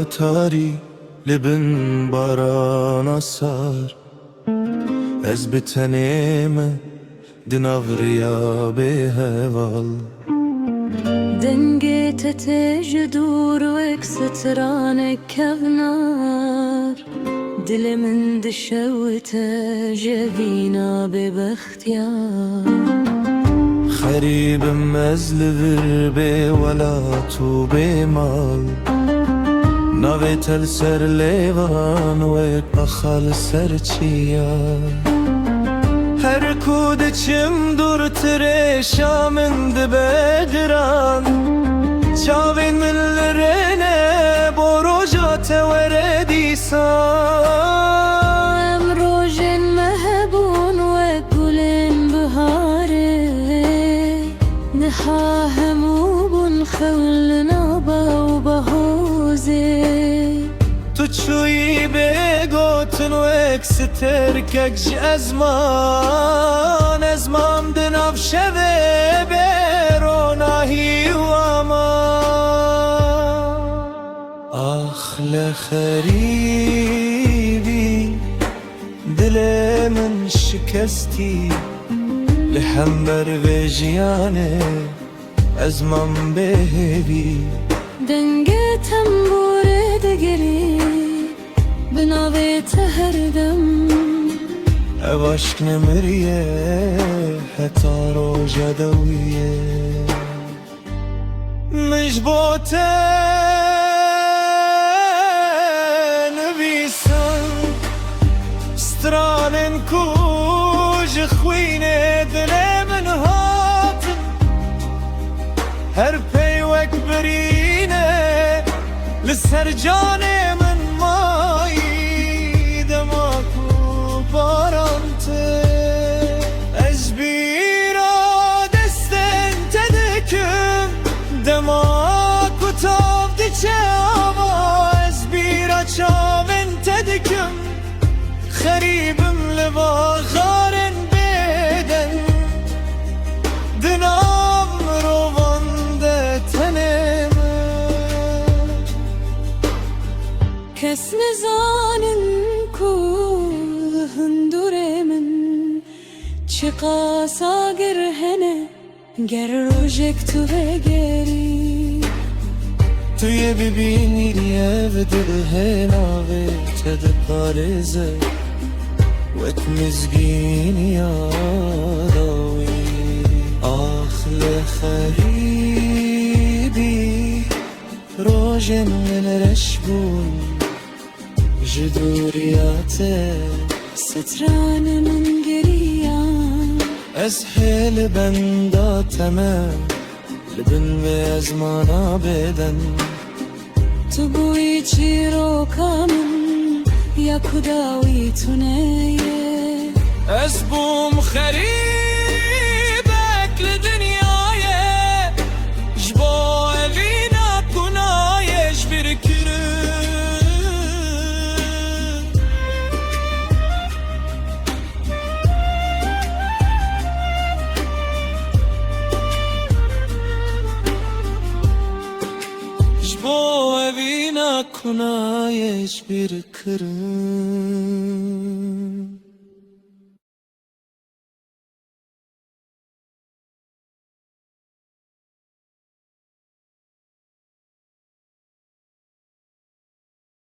تاری لبن باران سار از بتنیم دناغریا به هوال دنگي تتجدور وكسترانك كفنار دل من دشوته جبينا ببختيار خريب مزل ذربي ولا توبي مال نويت السر ليوان ويقخل سرچيا هر کود چم دور ترشا من دبدران چاوین من لرنه برو جات وردیسان روجن مهبون وقلن بهاره نحاهم بن خولنا باو بهوزه تو چوی بگوتن و اکسترکک ازمان دناف شوه بروناهی و امان آخ لخریبی دل من شکستی لحمبر و جیانه ازمان بهبی دنگه تنبور دگری بناویت هردم عشق نمریه حتی روجا دویه مجبوته نبیسن سترانن کوج خوینه دل من هاتن هر پیوک برینه لسر جان من مایی دماکو بارانته از بیرا دستن تدکم دماکو تاف دیچه آوا از بیرا چاون تدکم خریبم لبا خارن بدن دنام روانده تنم کس نزانن کو هندور من چه قاسا گرهنه گر روژک تو بگری توی ببینی لیه و دل ناوه تد پارزه وک مزگینی یاداوی آخ لخریبی روژن من رشبون جدوریاته ستران من گریان از حل بنداتمه لبن و ازمانا بدن تو بوی چی رو کامن یا کداوی تونه از بوم خریبک لدنیایه جبا اوینا کنایش برکره جبا اوینا کنایش برکره